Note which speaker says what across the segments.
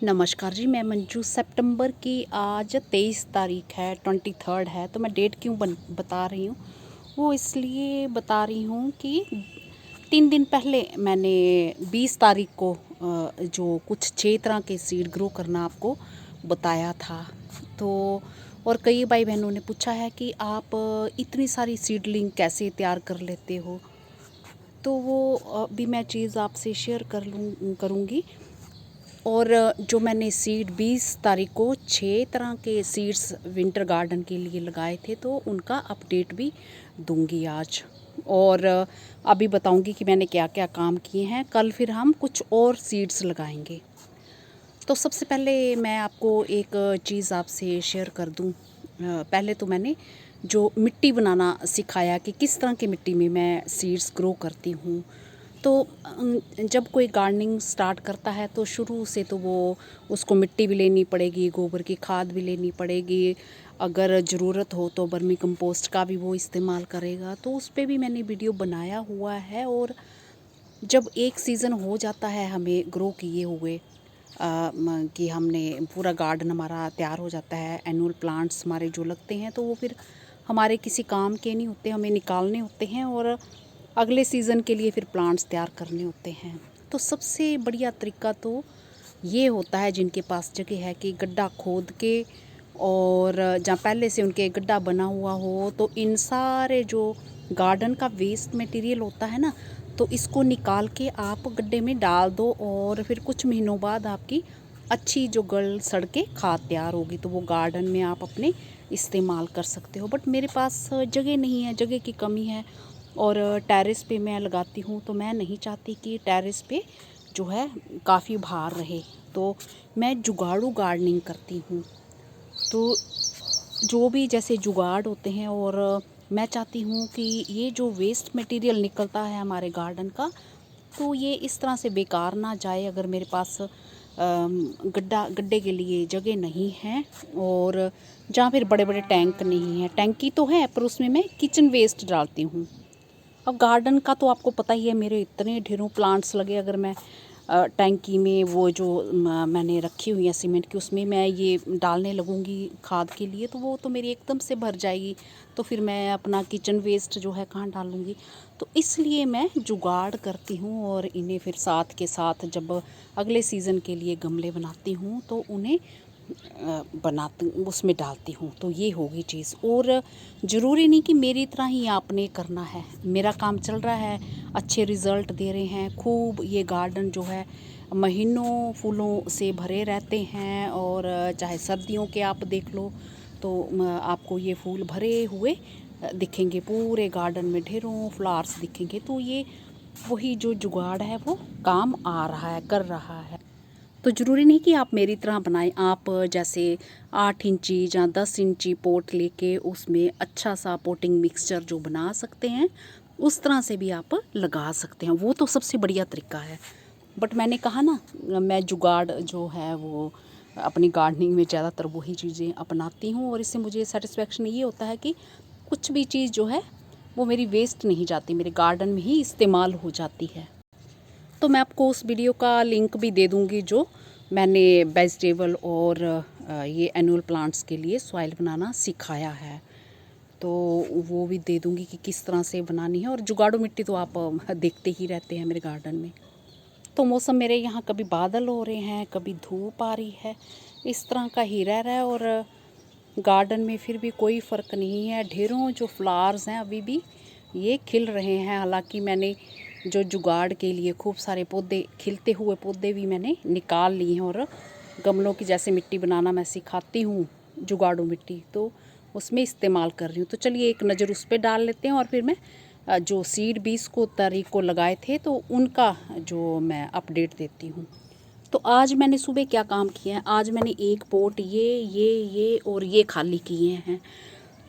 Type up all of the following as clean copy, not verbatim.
Speaker 1: नमस्कार जी, मैं मंजू। सितंबर की आज 23 तारीख है, 23 है। तो मैं डेट क्यों बता रही हूँ, वो इसलिए बता रही हूँ कि 3 दिन पहले मैंने 20 तारीख को जो कुछ 6 तरह के सीड ग्रो करना आपको बताया था। तो और कई भाई बहनों ने पूछा है कि आप इतनी सारी सीडलिंग कैसे तैयार कर लेते हो। तो वो भी मैं चीज़ आपसे शेयर करूँगी। और जो मैंने सीड 20 तारीख को 6 तरह के सीड्स विंटर गार्डन के लिए लगाए थे, तो उनका अपडेट भी दूंगी आज। और अभी बताऊंगी कि मैंने क्या क्या काम किए हैं। कल फिर हम कुछ और सीड्स लगाएंगे। तो सबसे पहले मैं आपको एक चीज़ आपसे शेयर कर दूं। पहले तो मैंने जो मिट्टी बनाना सिखाया कि किस तरह की मिट्टी में मैं सीड्स ग्रो करती हूँ। तो जब कोई गार्डनिंग स्टार्ट करता है तो शुरू से तो वो उसको मिट्टी भी लेनी पड़ेगी, गोबर की खाद भी लेनी पड़ेगी, अगर ज़रूरत हो तो वर्मी कंपोस्ट का भी वो इस्तेमाल करेगा। तो उस पर भी मैंने वीडियो बनाया हुआ है। और जब एक सीज़न हो जाता है हमें ग्रो किए हुए कि हमने पूरा गार्डन हमारा तैयार हो जाता है, एनुअल प्लांट्स हमारे जो लगते हैं, तो वो फिर हमारे किसी काम के नहीं होते, हमें निकालने होते हैं और अगले सीज़न के लिए फिर प्लांट्स तैयार करने होते हैं। तो सबसे बढ़िया तरीका तो ये होता है, जिनके पास जगह है, कि गड्ढा खोद के और जहाँ पहले से उनके गड्ढा बना हुआ हो, तो इन सारे जो गार्डन का वेस्ट मटेरियल होता है ना, तो इसको निकाल के आप गड्ढे में डाल दो और फिर कुछ महीनों बाद आपकी अच्छी जो गल सड़ के खाद तैयार होगी, तो वो गार्डन में आप अपने इस्तेमाल कर सकते हो। बट मेरे पास जगह नहीं है, जगह की कमी है, और टेरेस पे मैं लगाती हूँ, तो मैं नहीं चाहती कि टेरेस पे जो है काफ़ी भार रहे, तो मैं जुगाड़ू गार्डनिंग करती हूँ। तो जो भी जैसे जुगाड़ होते हैं, और मैं चाहती हूँ कि ये जो वेस्ट मटेरियल निकलता है हमारे गार्डन का, तो ये इस तरह से बेकार ना जाए। अगर मेरे पास गड्ढे के लिए जगह नहीं है, और जहाँ फिर बड़े बड़े टैंक नहीं हैं, टैंकी तो है पर उसमें मैं किचन वेस्ट डालती हूँ। अब गार्डन का तो आपको पता ही है, मेरे इतने ढेरों प्लांट्स लगे। अगर मैं टैंकी में वो जो मैंने रखी हुई है सीमेंट की, उसमें मैं ये डालने लगूँगी खाद के लिए, तो वो तो मेरी एकदम से भर जाएगी। तो फिर मैं अपना किचन वेस्ट जो है कहाँ डालूँगी। तो इसलिए मैं जुगाड़ करती हूँ, और इन्हें फिर साथ के साथ जब अगले सीज़न के लिए गमले बनाती हूँ, तो उन्हें बनाती उसमें डालती हूँ। तो ये होगी चीज़। और ज़रूरी नहीं कि मेरी तरह ही आपने करना है। मेरा काम चल रहा है, अच्छे रिज़ल्ट दे रहे हैं खूब। ये गार्डन जो है महीनों फूलों से भरे रहते हैं, और चाहे सर्दियों के आप देख लो, तो आपको ये फूल भरे हुए दिखेंगे। पूरे गार्डन में ढेरों फ्लावर्स दिखेंगे। तो ये वही जो जुगाड़ है वो काम आ रहा है, कर रहा है। तो ज़रूरी नहीं कि आप मेरी तरह बनाएं। आप जैसे 8 इंची या 10 इंची पोट लेके उसमें अच्छा सा पोटिंग मिक्सचर जो बना सकते हैं, उस तरह से भी आप लगा सकते हैं। वो तो सबसे बढ़िया तरीका है। बट मैंने कहा ना, मैं जुगाड़ जो है वो अपनी गार्डनिंग में ज़्यादातर वही चीज़ें अपनाती हूँ, और इससे मुझे सेटिस्फेक्शन ये होता है कि कुछ भी चीज़ जो है वो मेरी वेस्ट नहीं जाती, मेरे गार्डन में ही इस्तेमाल हो जाती है। तो मैं आपको उस वीडियो का लिंक भी दे दूँगी जो मैंने वेजिटेबल और ये एनुअल प्लांट्स के लिए सॉइल बनाना सिखाया है। तो वो भी दे दूँगी कि किस तरह से बनानी है। और जुगाड़ू मिट्टी तो आप देखते ही रहते हैं मेरे गार्डन में। तो मौसम मेरे यहाँ कभी बादल हो रहे हैं, कभी धूप आ रही है, इस तरह का ही रह रहा है। और गार्डन में फिर भी कोई फ़र्क नहीं है। ढेरों जो फ्लावर्स हैं अभी भी ये खिल रहे हैं। हालांकि मैंने जो जुगाड़ के लिए खूब सारे पौधे, खिलते हुए पौधे भी मैंने निकाल लिए हैं, और गमलों की जैसे मिट्टी बनाना मैं सिखाती हूँ, जुगाड़ू मिट्टी, तो उसमें इस्तेमाल कर रही हूँ। तो चलिए एक नज़र उस पर डाल लेते हैं। और फिर मैं जो सीड 20 को तारीख को लगाए थे, तो उनका जो मैं अपडेट देती हूँ। तो आज मैंने सुबह क्या काम किया है, आज मैंने एक पोट ये और ये खाली किए हैं।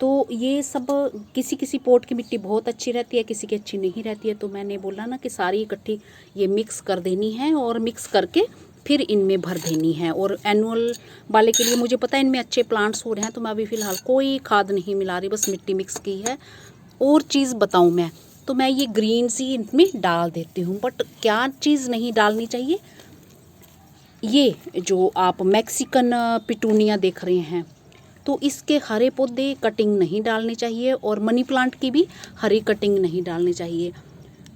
Speaker 1: तो ये सब, किसी किसी पोट की मिट्टी बहुत अच्छी रहती है, किसी की अच्छी नहीं रहती है। तो मैंने बोला ना कि सारी इकट्ठी ये मिक्स कर देनी है, और मिक्स करके फिर इनमें भर देनी है। और एनुअल वाले के लिए मुझे पता है इनमें अच्छे प्लांट्स हो रहे हैं, तो मैं अभी फ़िलहाल कोई खाद नहीं मिला रही, बस मिट्टी मिक्स की है। और चीज़ बताऊँ मैं, तो मैं ये ग्रीन सी इनमें डाल देती हूँ। बट क्या चीज़ नहीं डालनी चाहिए, ये जो आप मैक्सिकन पिटूनिया देख रहे हैं, तो इसके हरे पौधे कटिंग नहीं डालनी चाहिए और मनी प्लांट की भी हरी कटिंग नहीं डालनी चाहिए।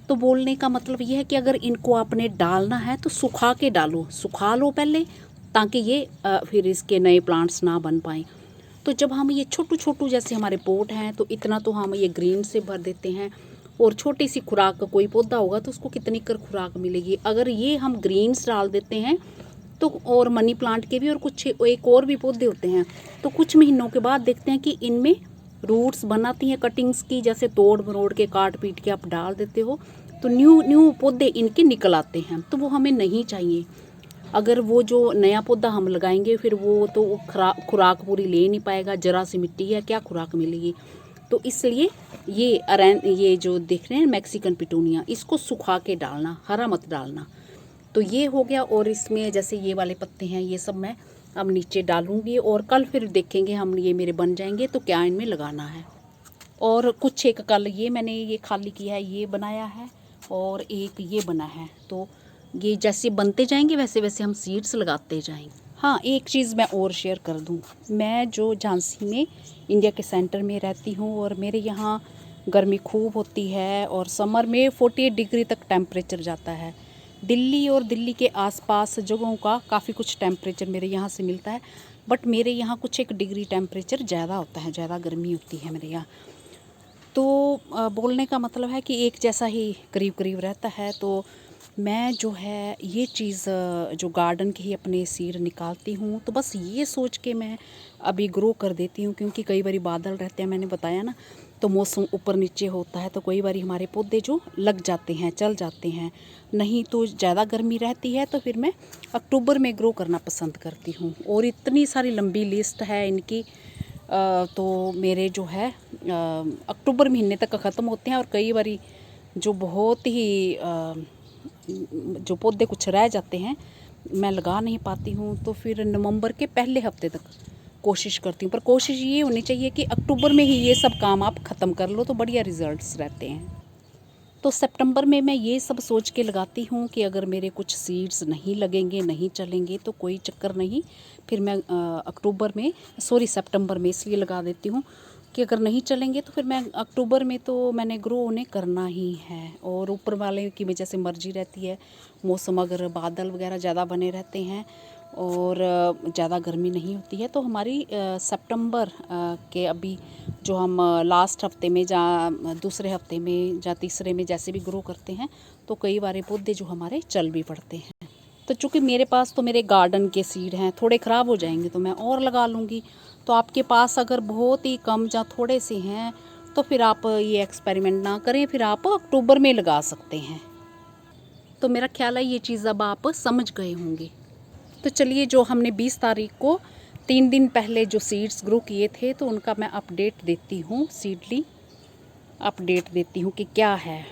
Speaker 1: तो बोलने का मतलब ये है कि अगर इनको आपने डालना है तो सुखा के डालो, सुखा लो पहले, ताकि ये फिर इसके नए प्लांट्स ना बन पाएँ। तो जब हम ये छोटू छोटू जैसे हमारे पोट हैं तो इतना तो हम ये ग्रीन से भर देते हैं, और छोटी सी खुराक का कोई पौधा होगा तो उसको कितनी कर खुराक मिलेगी। अगर ये हम ग्रीन्स डाल देते हैं तो, और मनी प्लांट के भी और कुछ एक और भी पौधे होते हैं, तो कुछ महीनों के बाद देखते हैं कि इनमें रूट्स बनाती हैं कटिंग्स की, जैसे तोड़ मरोड़ के काट पीट के आप डाल देते हो तो न्यू पौधे इनके निकल आते हैं, तो वो हमें नहीं चाहिए। अगर वो जो नया पौधा हम लगाएंगे फिर वो तो खुराक पूरी ले नहीं पाएगा, जरा सी मिट्टी है क्या खुराक मिलेगी। तो इसलिए ये जो देख रहे हैं मैक्सिकन पिटूनिया, इसको सुखा के डालना, हरा मत डालना। तो ये हो गया। और इसमें जैसे ये वाले पत्ते हैं ये सब मैं अब नीचे डालूंगी, और कल फिर देखेंगे हम, ये मेरे बन जाएंगे तो क्या इनमें लगाना है। और कुछ एक कल ये मैंने ये खाली किया है, ये बनाया है, और एक ये बना है। तो ये जैसे बनते जाएंगे वैसे वैसे हम सीड्स लगाते जाएंगे। हाँ, एक चीज़ मैं और शेयर कर दूँ, मैं जो झांसी में इंडिया के सेंटर में रहती हूँ और मेरे यहाँ गर्मी खूब होती है और समर में 48 डिग्री तक टेम्परेचर जाता है। दिल्ली और दिल्ली के आसपास जगहों का काफ़ी कुछ टेम्परेचर मेरे यहाँ से मिलता है, बट मेरे यहाँ कुछ एक डिग्री टेम्परेचर ज़्यादा होता है, ज़्यादा गर्मी होती है मेरे यहाँ। तो बोलने का मतलब है कि एक जैसा ही करीब करीब रहता है। तो मैं जो है ये चीज़ जो गार्डन के ही अपने सीड निकालती हूँ, तो बस ये सोच के मैं अभी ग्रो कर देती हूँ, क्योंकि कई बारी बादल रहते हैं, मैंने बताया ना, तो मौसम ऊपर नीचे होता है, तो कई बारी हमारे पौधे जो लग जाते हैं, चल जाते हैं। नहीं तो ज़्यादा गर्मी रहती है तो फिर मैं अक्टूबर में ग्रो करना पसंद करती हूँ। और इतनी सारी लंबी लिस्ट है इनकी, तो मेरे जो है अक्टूबर महीने तक ख़त्म होते हैं, और कई बारी जो बहुत ही जो पौधे कुछ रह जाते हैं मैं लगा नहीं पाती हूँ, तो फिर नवंबर के पहले हफ्ते तक कोशिश करती हूँ। पर कोशिश ये होनी चाहिए कि अक्टूबर में ही ये सब काम आप ख़त्म कर लो, तो बढ़िया रिजल्ट्स रहते हैं। तो सितंबर में मैं ये सब सोच के लगाती हूँ कि अगर मेरे कुछ सीड्स नहीं लगेंगे, नहीं चलेंगे तो कोई चक्कर नहीं, फिर मैं सितंबर में इसलिए लगा देती हूँ कि अगर नहीं चलेंगे तो फिर मैं अक्टूबर में तो मैंने ग्रो उन्हें करना ही है। और ऊपर वाले की वजह से मर्जी रहती है, मौसम अगर बादल वगैरह ज़्यादा बने रहते हैं और ज़्यादा गर्मी नहीं होती है तो हमारी सितंबर के अभी जो हम लास्ट हफ्ते में या दूसरे हफ्ते में या तीसरे में जैसे भी ग्रो करते हैं, तो कई बार पौधे जो हमारे चल भी पड़ते हैं। तो चूँकि मेरे पास तो मेरे गार्डन के सीड हैं, थोड़े ख़राब हो जाएंगे तो मैं और लगा लूँगी। तो आपके पास अगर बहुत ही कम या थोड़े से हैं तो फिर आप ये एक्सपेरिमेंट ना करें, फिर आप अक्टूबर में लगा सकते हैं। तो मेरा ख्याल है ये चीज़ अब आप समझ गए होंगे। तो चलिए, जो हमने 20 तारीख को 3 दिन पहले जो सीड्स ग्रो किए थे तो उनका मैं अपडेट देती हूँ, सीडली अपडेट देती हूँ कि क्या है।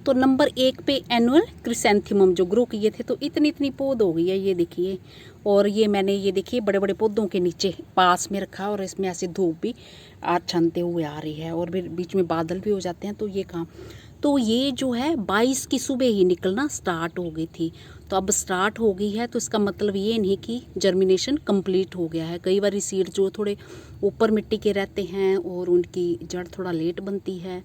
Speaker 1: तो नंबर 1 पे एनुअल क्रिसैंथेमम जो ग्रो किए थे, तो इतनी पौध हो गई है, ये देखिए। और ये मैंने ये देखिए बड़े बड़े पौधों के नीचे पास में रखा, और इसमें ऐसे धूप भी छनते हुए आ रही है और बीच में बादल भी हो जाते हैं, तो ये काम। तो ये जो है 22 की सुबह ही निकलना स्टार्ट हो गई थी, तो अब स्टार्ट हो गई है, तो इसका मतलब ये नहीं कि जर्मिनेशन कंप्लीट हो गया है। कई बार सीड जो थोड़े ऊपर मिट्टी के रहते हैं और उनकी जड़ थोड़ा लेट बनती है,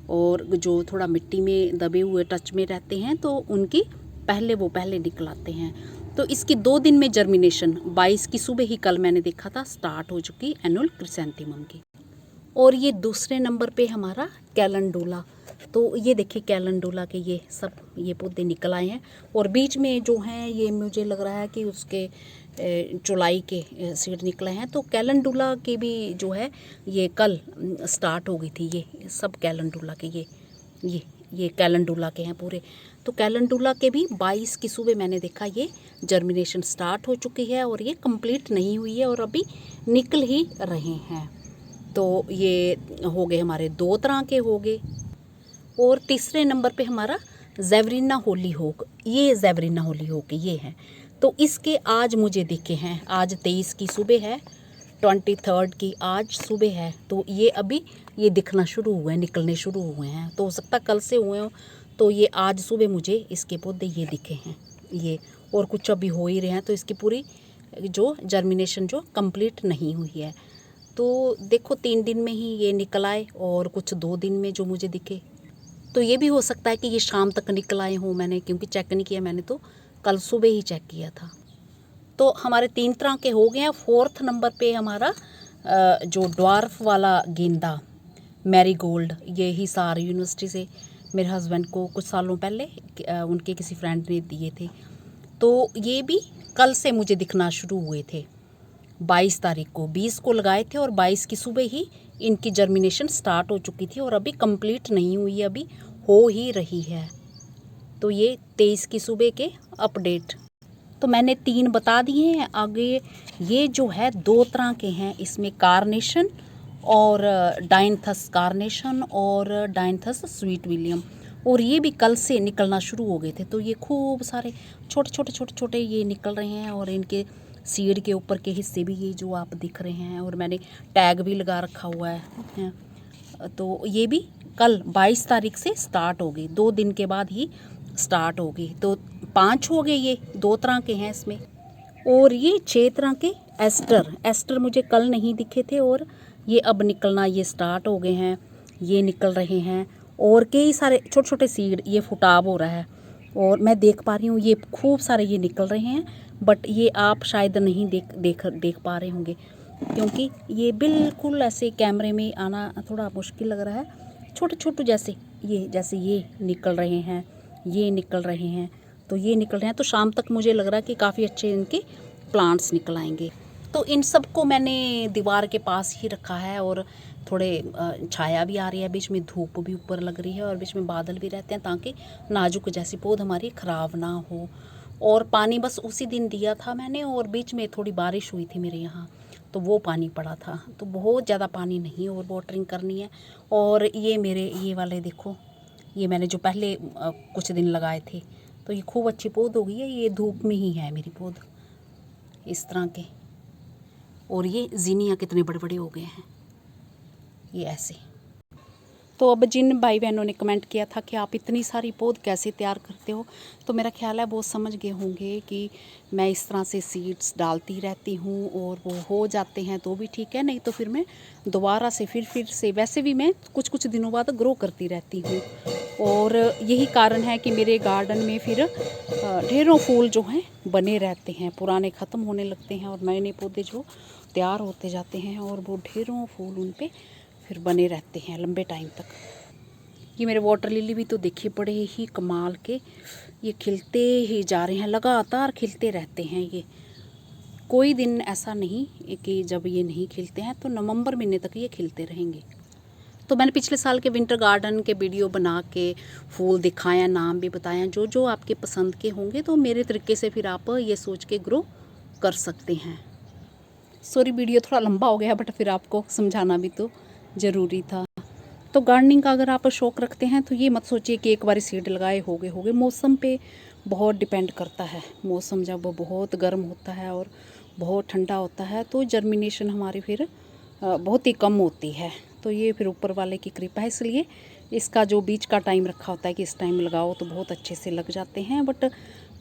Speaker 1: और जो थोड़ा मिट्टी में दबे हुए टच में रहते हैं तो उनकी पहले निकल आते हैं। तो इसकी 2 दिन में जर्मिनेशन 22 की सुबह ही कल मैंने देखा था स्टार्ट हो चुकी एनुअल क्रिसैंथेमम की। और ये दूसरे नंबर पे हमारा कैलेंडुला। तो ये देखिए कैलेंडुला के ये पौधे निकल आए हैं, और बीच में जो हैं ये मुझे लग रहा है कि उसके जुलाई के सीड निकले हैं। तो कैलेंडुला के भी जो है ये कल स्टार्ट हो गई थी, ये सब कैलेंडुला के ये कैलेंडुला के हैं पूरे। तो कैलेंडुला के भी 22 की सुबह मैंने देखा ये जर्मिनेशन स्टार्ट हो चुकी है, और ये कंप्लीट नहीं हुई है और अभी निकल ही रहे हैं। तो ये हो गए हमारे 2 तरह के हो गए। और तीसरे नंबर पे हमारा ज़ेवरीना होलीहोक, ये ज़ेवरीना होलीहोक ये है। तो इसके आज मुझे दिखे हैं, आज 23 की सुबह है, 23 की आज सुबह है, तो ये अभी ये दिखना शुरू हुए हैं, निकलने शुरू हुए हैं। तो हो सकता कल से हुए हो, तो ये आज सुबह मुझे इसके पौधे ये दिखे हैं, ये और कुछ अभी हो ही रहे हैं, तो इसकी पूरी जो जर्मिनेशन जो कंप्लीट नहीं हुई है। तो देखो 3 दिन में ही ये निकल आए और कुछ 2 दिन में जो मुझे दिखे। तो ये भी हो सकता है कि ये शाम तक निकल आए हों, मैंने क्योंकि चेक नहीं किया, मैंने तो कल सुबह ही चेक किया था। तो हमारे 3 तरह के हो गए हैं। 4th नंबर पे हमारा जो ड्वार्फ वाला गेंदा मैरीगोल्ड, ये हिसार यूनिवर्सिटी से मेरे हस्बैंड को कुछ सालों पहले उनके किसी फ्रेंड ने दिए थे। तो ये भी कल से मुझे दिखना शुरू हुए थे। 22 तारीख को, 20 को लगाए थे और 22 की सुबह ही इनकी जर्मिनेशन स्टार्ट हो चुकी थी और अभी कंप्लीट नहीं हुई है, अभी हो ही रही है। तो ये 23 की सुबह के अपडेट तो मैंने 3 बता दिए हैं। आगे ये जो है 2 तरह के हैं, इसमें कार्नेशन और डायंथस कार्नेशन और डायंथस स्वीट विलियम, और ये भी कल से निकलना शुरू हो गए थे। तो ये खूब सारे छोटे छोटे ये निकल रहे हैं और इनके सीड के ऊपर के हिस्से भी ये जो आप दिख रहे हैं, और मैंने टैग भी लगा रखा हुआ है। तो ये भी कल 22 तारीख से स्टार्ट हो गई, 2 दिन के बाद ही स्टार्ट हो गई। तो 5 हो गए, ये 2 तरह के हैं इसमें। और ये 6 तरह के एस्टर मुझे कल नहीं दिखे थे और ये अब निकलना ये स्टार्ट हो गए हैं, ये निकल रहे हैं। और कई सारे छोटे छोटे सीड, ये फुटाव हो रहा है और मैं देख पा रही हूँ ये खूब सारे ये निकल रहे हैं, बट ये आप शायद नहीं देख पा रहे होंगे क्योंकि ये बिल्कुल ऐसे कैमरे में आना थोड़ा मुश्किल लग रहा है। छोटे छोटे जैसे ये निकल रहे हैं, ये निकल रहे हैं, तो ये निकल रहे हैं। तो शाम तक मुझे लग रहा है कि काफ़ी अच्छे इनके प्लांट्स निकल आएंगे। तो इन सब को मैंने दीवार के पास ही रखा है और थोड़े छाया भी आ रही है, बीच में धूप भी ऊपर लग रही है और बीच में बादल भी रहते हैं ताकि नाजुक जैसी पौध हमारी ख़राब ना हो। और पानी बस उसी दिन दिया था मैंने, और बीच में थोड़ी बारिश हुई थी मेरे यहाँ, तो वो पानी पड़ा था। तो बहुत ज़्यादा पानी नहीं और वाटरिंग करनी है। और ये मेरे ये वाले देखो, ये मैंने जो पहले कुछ दिन लगाए थे, तो ये खूब अच्छी पौध हो गई है। ये धूप में ही है मेरी पौध इस तरह के। और ये जीनिया कितने बड़े बड़े हो गए हैं, ये ऐसे। तो अब जिन भाई बहनों ने कमेंट किया था कि आप इतनी सारी पौध कैसे तैयार करते हो, तो मेरा ख्याल है वो समझ गए होंगे कि मैं इस तरह से सीड्स डालती रहती हूँ और वो हो जाते हैं तो भी ठीक है, नहीं तो फिर मैं दोबारा से फिर से वैसे भी मैं कुछ दिनों बाद ग्रो करती रहती हूँ। और यही कारण है कि मेरे गार्डन में फिर ढेरों फूल जो हैं बने रहते हैं, पुराने ख़त्म होने लगते हैं और नए नए पौधे जो तैयार होते जाते हैं और वो ढेरों फूल उन पे फिर बने रहते हैं लंबे टाइम तक। ये मेरे वाटर लिली भी तो देखिए बड़े ही कमाल के, ये खिलते ही जा रहे हैं, लगातार खिलते रहते हैं। ये कोई दिन ऐसा नहीं कि जब ये नहीं खिलते हैं, तो नवंबर महीने तक ये खिलते रहेंगे। तो मैंने पिछले साल के विंटर गार्डन के वीडियो बना के फूल दिखाया, नाम भी बताया, जो आपके पसंद के होंगे तो मेरे तरीके से फिर आप ये सोच के ग्रो कर सकते हैं। सॉरी वीडियो थोड़ा लंबा हो गया, बट फिर आपको समझाना भी तो ज़रूरी था। तो गार्डनिंग का अगर आप शौक़ रखते हैं तो ये मत सोचिए कि एक बार सीड लगाए हो गए। मौसम पे बहुत डिपेंड करता है। मौसम जब बहुत गर्म होता है और बहुत ठंडा होता है तो जर्मिनेशन हमारी फिर बहुत ही कम होती है। तो ये फिर ऊपर वाले की कृपा है, इसलिए इसका जो बीच का टाइम रखा होता है कि इस टाइम लगाओ तो बहुत अच्छे से लग जाते हैं। बट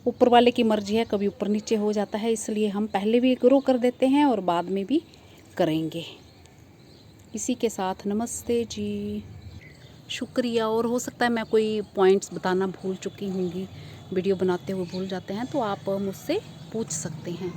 Speaker 1: ऊपर वाले की मर्जी है, कभी ऊपर नीचे हो जाता है, इसलिए हम पहले भी ग्रो कर देते हैं और बाद में भी करेंगे। इसी के साथ नमस्ते जी, शुक्रिया। और हो सकता है मैं कोई पॉइंट्स बताना भूल चुकी होंगी, वीडियो बनाते हुए भूल जाते हैं, तो आप मुझसे पूछ सकते हैं।